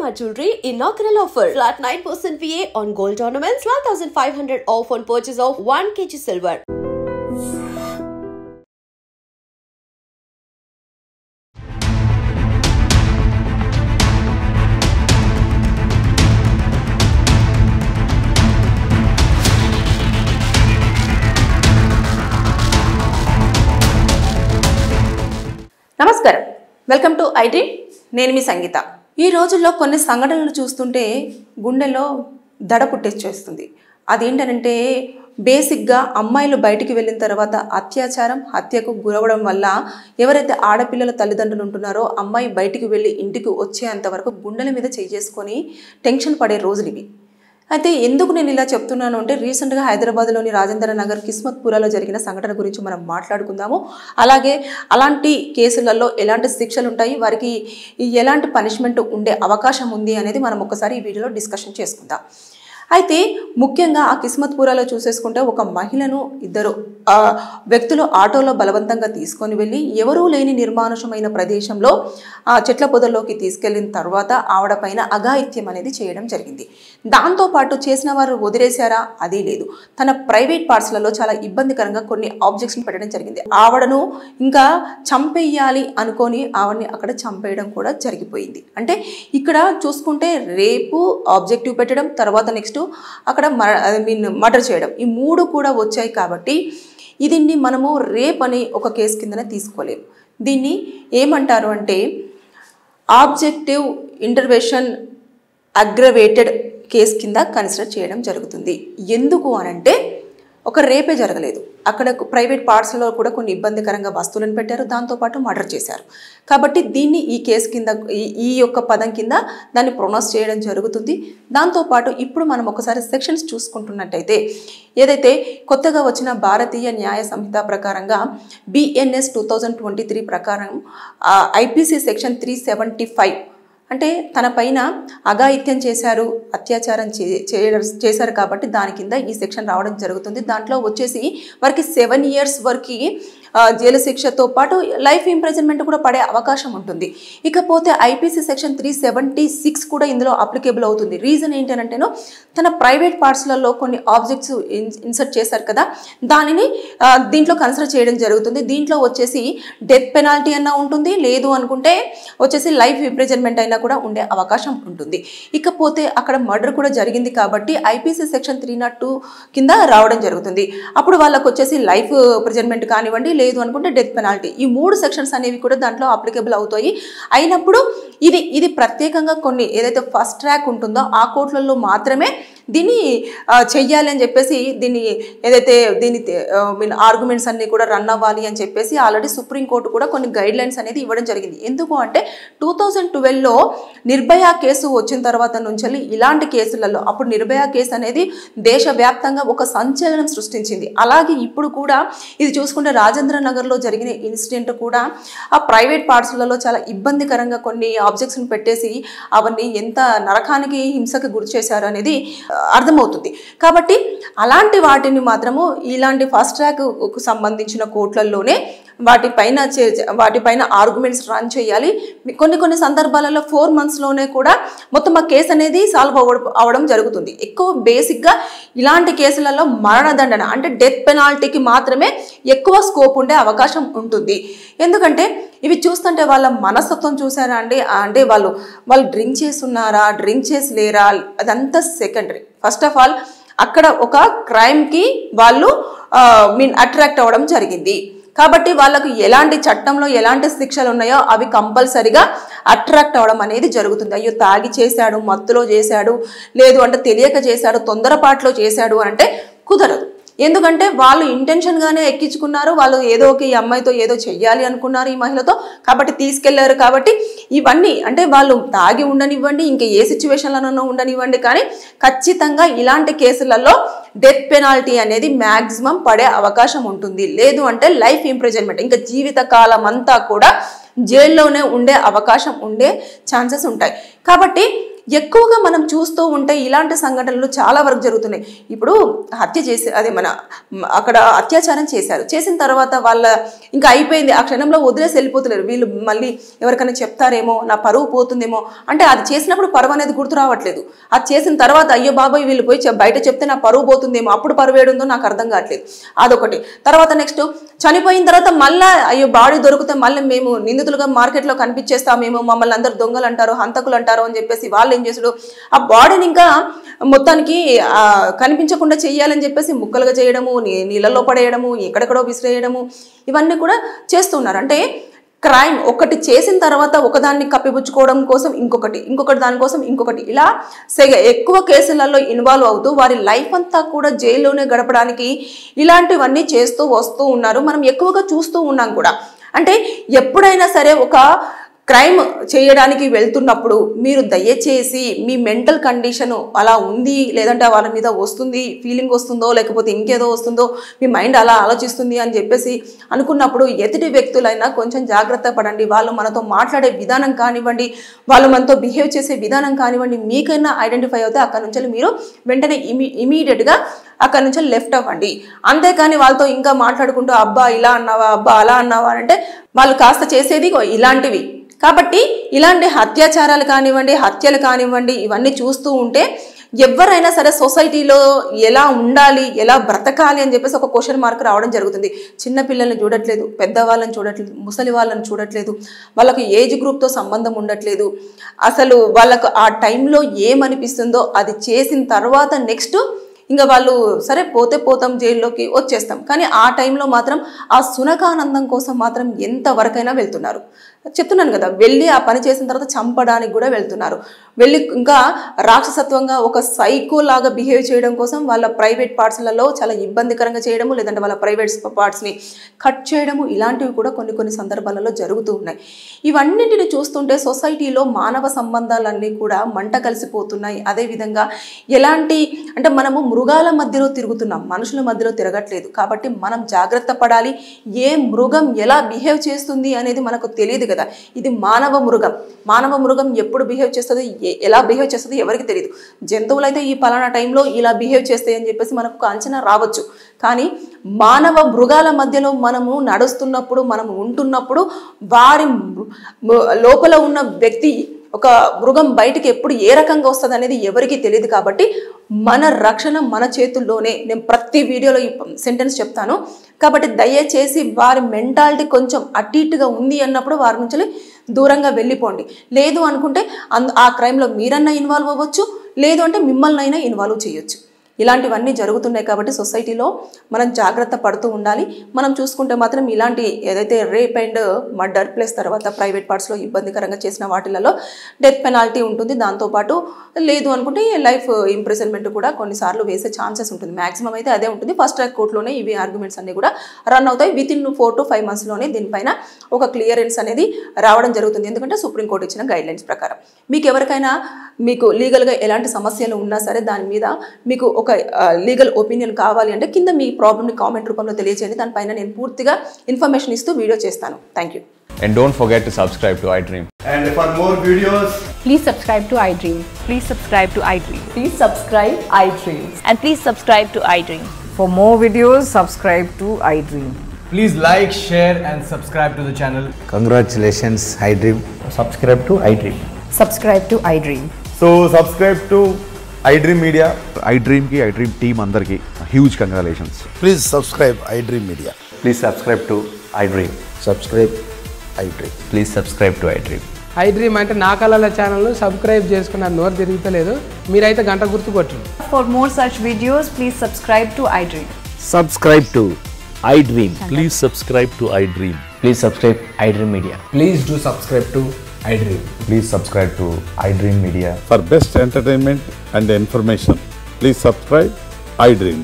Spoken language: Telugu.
Shalimar Jewelry inaugural offer. Flat 9% VA on gold ornaments, 12,500 off on purchase of 1 kg silver. నమస్కారం, వెల్కమ్ టు ఐ డ్రీమ్. నేను మీ సంగీత. ఈ రోజుల్లో కొన్ని సంఘటనలు చూస్తుంటే గుండెలో దడ పుట్టేస్తుంది. అదేంటంటే బేసిక్గా అమ్మాయిలు బయటికి వెళ్ళిన తర్వాత అత్యాచారం, హత్యకు గురవడం వల్ల ఎవరైతే ఆడపిల్లల తల్లిదండ్రులు ఉంటున్నారో అమ్మాయి బయటికి వెళ్ళి ఇంటికి వచ్చేంత వరకు గుండెల మీద చేసుకొని టెన్షన్ పడే రోజులు ఇవి. అయితే ఎందుకు నేను ఇలా చెప్తున్నాను అంటే రీసెంట్గా హైదరాబాద్లోని రాజేంద్ర నగర్ కిస్మత్పురాలో జరిగిన సంఘటన గురించి మనం మాట్లాడుకుందాము. అలాగే అలాంటి కేసులలో ఎలాంటి శిక్షలు ఉంటాయి, వారికి ఎలాంటి పనిష్మెంట్ ఉండే అవకాశం ఉంది అనేది మనం ఒకసారి ఈ వీడియోలో డిస్కషన్ చేసుకుందాం. అయితే ముఖ్యంగా ఆ కిస్మత్పురాలో చూసేసుకుంటే ఒక మహిళను ఇద్దరు వ్యక్తులు ఆటోలో బలవంతంగా తీసుకొని వెళ్ళి ఎవరూ లేని నిర్మానుషమైన ప్రదేశంలో ఆ చెట్ల పొదల్లోకి తీసుకెళ్లిన తర్వాత ఆవిడ పైన అఘాయిత్యం అనేది చేయడం జరిగింది. దాంతోపాటు చేసిన వారు వదిలేశారా? అది లేదు. తన ప్రైవేట్ పార్ట్స్లలో చాలా ఇబ్బందికరంగా కొన్ని ఆబ్జెక్ట్స్ని పెట్టడం జరిగింది. ఆవిడను ఇంకా చంపేయాలి అనుకొని ఆవిడని అక్కడ చంపేయడం కూడా జరిగిపోయింది. అంటే ఇక్కడ చూసుకుంటే రేపు ఆబ్జెక్టివ్ పెట్టడం, తర్వాత నెక్స్ట్ అక్కడ మర్డర్ చేయడం, ఈ మూడు కూడా వచ్చాయి. కాబట్టి దీన్ని మనము రేప్ అని ఒక కేసు కిందనే తీసుకోలేము. దీన్ని ఏమంటారు అంటే ఆబ్జెక్టివ్ ఇంటర్వెన్షన్ అగ్రవేటెడ్ కేసు కింద కన్సిడర్ చేయడం జరుగుతుంది. ఎందుకు అనంటే ఒక రేపే జరగలేదు, అక్కడ ప్రైవేట్ పార్ట్స్లో కూడా కొన్ని ఇబ్బందికరంగా వస్తువులను పెట్టారు, దాంతోపాటు మర్డర్ చేశారు. కాబట్టి దీన్ని ఈ కేసు కింద ఈ యొక్క పదం కింద దాన్ని ప్రొనౌన్స్ చేయడం జరుగుతుంది. దాంతోపాటు ఇప్పుడు మనం ఒకసారి సెక్షన్స్ చూసుకుంటున్నట్టయితే ఏదైతే కొత్తగా వచ్చిన భారతీయ న్యాయ సంహిత ప్రకారంగా BNS 2023 ప్రకారం IPC సెక్షన్ 375 అంటే తన పైన అఘాయిత్యం చేశారు, అత్యాచారం చేశారు కాబట్టి దాని కింద ఈ సెక్షన్ రావడం జరుగుతుంది. దాంట్లో వచ్చేసి వారికి 7 years వరకు జైలు శిక్షతో పాటు లైఫ్ ఇంప్రిజన్మెంట్ కూడా పడే అవకాశం ఉంటుంది. ఇకపోతే IPC సెక్షన్ 376 కూడా ఇందులో అప్లికేబుల్ అవుతుంది. రీజన్ ఏంటంటేనో తన ప్రైవేట్ పార్ట్స్లలో కొన్ని ఆబ్జెక్ట్స్ ఇన్సర్ట్ చేశారు కదా, దానిని దీంట్లో కన్సిడర్ చేయడం జరుగుతుంది. దీంట్లో వచ్చేసి డెత్ పెనాల్టీ అన్నా ఉంటుంది, లేదు అనుకుంటే వచ్చేసి లైఫ్ ఇంప్రిజన్మెంట్ అయినా కూడా ఉండే అవకాశం ఉంటుంది. ఇకపోతే అక్కడ మర్డర్ కూడా జరిగింది కాబట్టి IPC సెక్షన్ 302 కింద రావడం జరుగుతుంది. అప్పుడు వాళ్ళకు వచ్చేసి లైఫ్ ఇంప్రిజన్మెంట్ కానివ్వండి, లేదు అనుకుంటే డెత్ పెనాల్టీ, ఈ 3 సెక్షన్స్ అనేవి కూడా దాంట్లో అప్లికేబుల్ అవుతాయి. అయినప్పుడు ఇది ప్రత్యేకంగా కొన్ని ఏదైతే ఫస్ట్ ట్రాక్ ఉంటుందో ఆ కోర్టులలో మాత్రమే దీన్ని చెయ్యాలి అని చెప్పేసి దీన్ని ఏదైతే దీని ఆర్గ్యుమెంట్స్ అన్నీ కూడా రన్ అవ్వాలి అని చెప్పేసి ఆల్రెడీ సుప్రీంకోర్టు కూడా కొన్ని గైడ్ లైన్స్ అనేది ఇవ్వడం జరిగింది. ఎందుకు అంటే 2012లో నిర్భయ కేసు వచ్చిన తర్వాత నుంచి ఇలాంటి కేసులలో అప్పుడు నిర్భయ కేసు అనేది దేశవ్యాప్తంగా ఒక సంచలనం సృష్టించింది. అలాగే ఇప్పుడు కూడా ఇది చూసుకుంటే రాజేంద్ర నగర్లో జరిగిన ఇన్సిడెంట్ కూడా ఆ ప్రైవేట్ పార్ట్స్లలో చాలా ఇబ్బందికరంగా కొన్ని ఆబ్జెక్ట్స్ని పెట్టేసి అవన్నీ ఎంత నరకానికి హింసకి గురి చేశారు అనేది అర్థమవుతుంది. కాబట్టి అలాంటి వాటిని మాత్రము ఇలాంటి ఫాస్ట్ ట్రాక్కు సంబంధించిన కోర్టులలోనే వాటిపైన ఆర్గ్యుమెంట్స్ రన్ చేయాలి. కొన్ని సందర్భాలలో 4 monthsలోనే కూడా మొత్తం ఆ కేసు అనేది సాల్వ్ అవ్వడం జరుగుతుంది. ఎక్కువ బేసిక్గా ఇలాంటి కేసులలో మరణదండన అంటే డెత్ పెనాల్టీకి మాత్రమే ఎక్కువ స్కోప్ ఉండే అవకాశం ఉంటుంది. ఎందుకంటే ఇవి చూస్తుంటే వాళ్ళ మనస్తత్వం చూసారా అండి, అంటే వాళ్ళు డ్రింక్ చేస్తున్నారా, డ్రింక్ చేసి లేరా, అదంతా సెకండరీ. ఫస్ట్ ఆఫ్ ఆల్ అక్కడ ఒక క్రైమ్కి వాళ్ళు అట్రాక్ట్ అవ్వడం జరిగింది కాబట్టి వాళ్ళకు ఎలాంటి చట్టంలో ఎలాంటి శిక్షలు ఉన్నాయో అవి కంపల్సరిగా అట్రాక్ట్ అవ్వడం అనేది జరుగుతుంది. అయ్యో తాగి చేశాడు, మత్తులో చేశాడు, లేదు అంటే తెలియక చేశాడు, తొందరపాటులో చేశాడు అంటే కుదరదు. ఎందుకంటే వాళ్ళు ఇంటెన్షన్గానే ఎక్కించుకున్నారు, వాళ్ళు ఏదో ఒక ఈ అమ్మాయితో ఏదో చెయ్యాలి అనుకున్నారు ఈ మహిళతో, కాబట్టి తీసుకెళ్లారు. కాబట్టి ఇవన్నీ అంటే వాళ్ళు తాగి ఉండనివ్వండి, ఇంకా ఏ సిచ్యువేషన్లోనూ ఉండనివ్వండి, కానీ ఖచ్చితంగా ఇలాంటి కేసులలో డెత్ పెనాల్టీ అనేది మ్యాక్సిమం పడే అవకాశం ఉంటుంది. లేదు అంటే లైఫ్ ఇంప్రిజన్మెంట్, ఇంకా జీవితకాలం అంతా కూడా జైల్లోనే ఉండే అవకాశం ఉండే ఛాన్సెస్ ఉంటాయి. కాబట్టి ఎక్కువగా మనం చూస్తూ ఉంటే ఇలాంటి సంఘటనలు చాలా వరకు జరుగుతున్నాయి. ఇప్పుడు హత్య చేసి అదే మన అక్కడ అత్యాచారం చేసిన తర్వాత వాళ్ళ ఇంకా అయిపోయింది, ఆ క్షణంలో వదిలేసి వెళ్ళిపోతున్నారు. వీళ్ళు మళ్ళీ ఎవరికైనా చెప్తారేమో, నా పరువు పోతుందేమో అంటే అది చేసినప్పుడు పరువు అనేది గుర్తు రావట్లేదు. అది చేసిన తర్వాత అయ్యో బాబాయ్ వీళ్ళు పోయి బయట చెప్తే నా పరువు పోతుందేమో, అప్పుడు పరువు ఏడుందో నాకు అర్థం కావట్లేదు. అదొకటి. తర్వాత నెక్స్ట్ చనిపోయిన తర్వాత మళ్ళీ అయ్యో బాడీ దొరికితే మళ్ళీ మేము నిందితులుగా మార్కెట్లో కనిపించేస్తామేమో, మమ్మల్ని అందరు దొంగలు అంటారు, హంతకులు అంటారు అని చెప్పేసి వాళ్ళు ఏం చేసాడు, ఆ బాడీని ఇంకా మొత్తానికి కనిపించకుండా చెయ్యాలని చెప్పేసి ముక్కలుగా చేయడము, నీళ్ళలో పడేయడము, ఎక్కడెక్కడో విసిరేయడము, ఇవన్నీ కూడా చేస్తున్నారు. అంటే క్రైమ్ ఒకటి చేసిన తర్వాత ఒకదాన్ని కప్పిపుచ్చుకోవడం కోసం ఇంకొకటి దానికోసం ఇంకొకటి, ఇలా ఎక్కువ కేసులలో ఇన్వాల్వ్ అవుతూ వారి లైఫ్ అంతా కూడా జైల్లోనే గడపడానికి ఇలాంటివన్నీ చేస్తూ వస్తూ ఉన్నారు. మనం ఎక్కువగా చూస్తూ ఉన్నాం కూడా. అంటే ఎప్పుడైనా సరే ఒక క్రైమ్ చేయడానికి వెళ్తున్నప్పుడు మీరు దయచేసి మీ మెంటల్ కండిషను అలా ఉంది, లేదంటే వాళ్ళ మీద వస్తుంది ఫీలింగ్ వస్తుందో లేకపోతే ఇంకేదో వస్తుందో, మీ మైండ్ అలా ఆలోచిస్తుంది అని చెప్పేసి అనుకున్నప్పుడు ఎదుటి వ్యక్తులైనా కొంచెం జాగ్రత్త పడండి. వాళ్ళు మనతో మాట్లాడే విధానం కానివ్వండి, వాళ్ళు మనతో బిహేవ్ చేసే విధానం కానివ్వండి, మీకైనా ఐడెంటిఫై అవుతే అక్కడ నుంచి మీరు వెంటనే ఇమీడియట్గా అక్కడ నుంచి లెఫ్ట్ అవ్వండి. అంతేకాని వాళ్ళతో ఇంకా మాట్లాడుకుంటూ అబ్బా ఇలా అన్నావా, అబ్బా అలా అన్నావా అంటే వాళ్ళు కాస్త చేసేది ఇలాంటివి. కాబట్టి ఇలాంటి అత్యాచారాలు కానివ్వండి, హత్యలు కానివ్వండి, ఇవన్నీ చూస్తూ ఉంటే ఎవరైనా సరే సొసైటీలో ఎలా ఉండాలి, ఎలా బ్రతకాలి అని చెప్పేసి ఒక క్వశ్చన్ మార్క్ రావడం జరుగుతుంది. చిన్నపిల్లల్ని చూడట్లేదు, పెద్దవాళ్ళని చూడట్లేదు, ముసలి వాళ్ళని చూడట్లేదు, వాళ్ళకు ఏజ్ గ్రూప్తో సంబంధం ఉండట్లేదు. అసలు వాళ్ళకు ఆ టైంలో ఏమనిపిస్తుందో అది చేసిన తర్వాత నెక్స్ట్ ఇంకా వాళ్ళు సరే పోతే పోతాం, జైల్లోకి వచ్చేస్తాం. కానీ ఆ టైంలో మాత్రం ఆ సునకానందం కోసం మాత్రం ఎంతవరకైనా వెళ్తున్నారు. చెప్తున్నాను కదా, వెళ్ళి ఆ పని చేసిన తర్వాత చంపడానికి కూడా వెళ్తున్నారు. వెళ్ళి ఇంకా రాక్షసత్వంగా ఒక సైకో లాగా బిహేవ్ చేయడం కోసం వాళ్ళ ప్రైవేట్ పార్ట్స్లలో చాలా ఇబ్బందికరంగా చేయడము, లేదంటే వాళ్ళ ప్రైవేట్ పార్ట్స్ని కట్ చేయడము, ఇలాంటివి కూడా కొన్ని సందర్భాలలో జరుగుతూ ఉన్నాయి. ఇవన్నింటిని చూస్తుంటే సొసైటీలో మానవ సంబంధాలన్నీ కూడా మంట కలిసిపోతున్నాయి. అదేవిధంగా ఎలాంటి అంటే మనము మృగాల మధ్యలో తిరుగుతున్నాం, మనుషుల మధ్యలో తిరగట్లేదు. కాబట్టి మనం జాగ్రత్త పడాలి. ఏ మృగం ఎలా బిహేవ్ చేస్తుంది అనేది మనకు తెలియదు కదా. ఇది మానవ మృగం ఎప్పుడు బిహేవ్ చేస్తుంది, ఎలా బిహేవ్ చేస్తుంది ఎవరికి తెలియదు. జంతువులు అయితే ఈ పలానా టైంలో ఇలా బిహేవ్ చేస్తాయి అని చెప్పేసి మనకు ఒక అంచనా రావచ్చు. కానీ మానవ మృగాల మధ్యలో మనము నడుస్తున్నప్పుడు, మనము ఉంటున్నప్పుడు వారి లోపల ఉన్న వ్యక్తి ఒక మృగం బయటికి ఎప్పుడు ఏ రకంగా వస్తుంది అనేది ఎవరికీ తెలియదు. కాబట్టి మన రక్షణ మన చేతుల్లోనే. నేను ప్రతి వీడియోలో ఈ సెంటెన్స్ చెప్తాను. కాబట్టి దయచేసి వారి మెంటాలిటీ కొంచెం అటు ఇటుగా ఉంది అన్నప్పుడు వారి నుంచి దూరంగా వెళ్ళిపోండి. లేదు అనుకుంటే ఆ క్రైమ్లో మీరన్నా ఇన్వాల్వ్ అవ్వచ్చు, లేదు అంటే మిమ్మల్ని అయినా ఇన్వాల్వ్ చేయొచ్చు. ఇలాంటివన్నీ జరుగుతున్నాయి. కాబట్టి సొసైటీలో మనం జాగ్రత్త పడుతూ ఉండాలి. మనం చూసుకుంటే మాత్రం ఇలాంటి ఏదైతే రేప్ అండ్ మర్డర్ ప్లస్ తర్వాత ప్రైవేట్ పార్ట్స్లో ఇబ్బందికరంగా చేసిన వాటిలలో డెత్ పెనాల్టీ ఉంటుంది. దాంతోపాటు లేదు అనుకుంటే లైఫ్ ఇంప్రిజన్మెంట్ కూడా కొన్నిసార్లు వేసే ఛాన్సెస్ ఉంటుంది. మ్యాక్సిమం అయితే అదే ఉంటుంది. ఫస్ట్ ట్రాక్ కోర్టులోనే ఇవి ఆర్గ్యుమెంట్స్ అన్నీ కూడా రన్ అవుతాయి. వితిన్ 4 to 5 monthsలోనే దీనిపైన ఒక క్లియరెన్స్ అనేది రావడం జరుగుతుంది. ఎందుకంటే సుప్రీంకోర్టు ఇచ్చిన గైడ్లైన్స్ ప్రకారం. మీకు ఎవరికైనా మీకు లీగల్గా ఎలాంటి సమస్యలు ఉన్నా సరే దాని మీద మీకు ఒక లీగల్ ఒపీనియన్ కావాలి అంటే కింద మీ ప్రాబ్లమ్ని కామెంట్ రూపంలో తెలియజేయండి. దానిపైన నేను పూర్తిగా ఇన్ఫర్మేషన్ ఇస్తూ వీడియో చేస్తాను. Thank you. And don't forget to subscribe to iDream. And for more videos, please subscribe to iDream. Please subscribe to iDream. Please subscribe iDream. And please subscribe to iDream. For more videos, subscribe to iDream. please like, share and subscribe to the channel. Congratulations, iDream. Subscribe to iDream. Subscribe to iDream. So subscribe to iDream Media. iDream ki iDream team andarki huge congratulations. Please subscribe iDream Media. Please subscribe to iDream. Subscribe iDream. Please subscribe to iDream. iDream అంటే నా కళల ఛానల్ సబ్స్క్రైబ్ చేసుకున్న నోరు తిరుగుతలేదు. మీరైతే గంట గుర్తు కొట్టండి. For more such videos, please subscribe to iDream. Subscribe to iDream. Please subscribe to iDream. Please subscribe iDream Media. Please do subscribe to iDream. Please subscribe to iDream Media. For best entertainment and information, please subscribe iDream.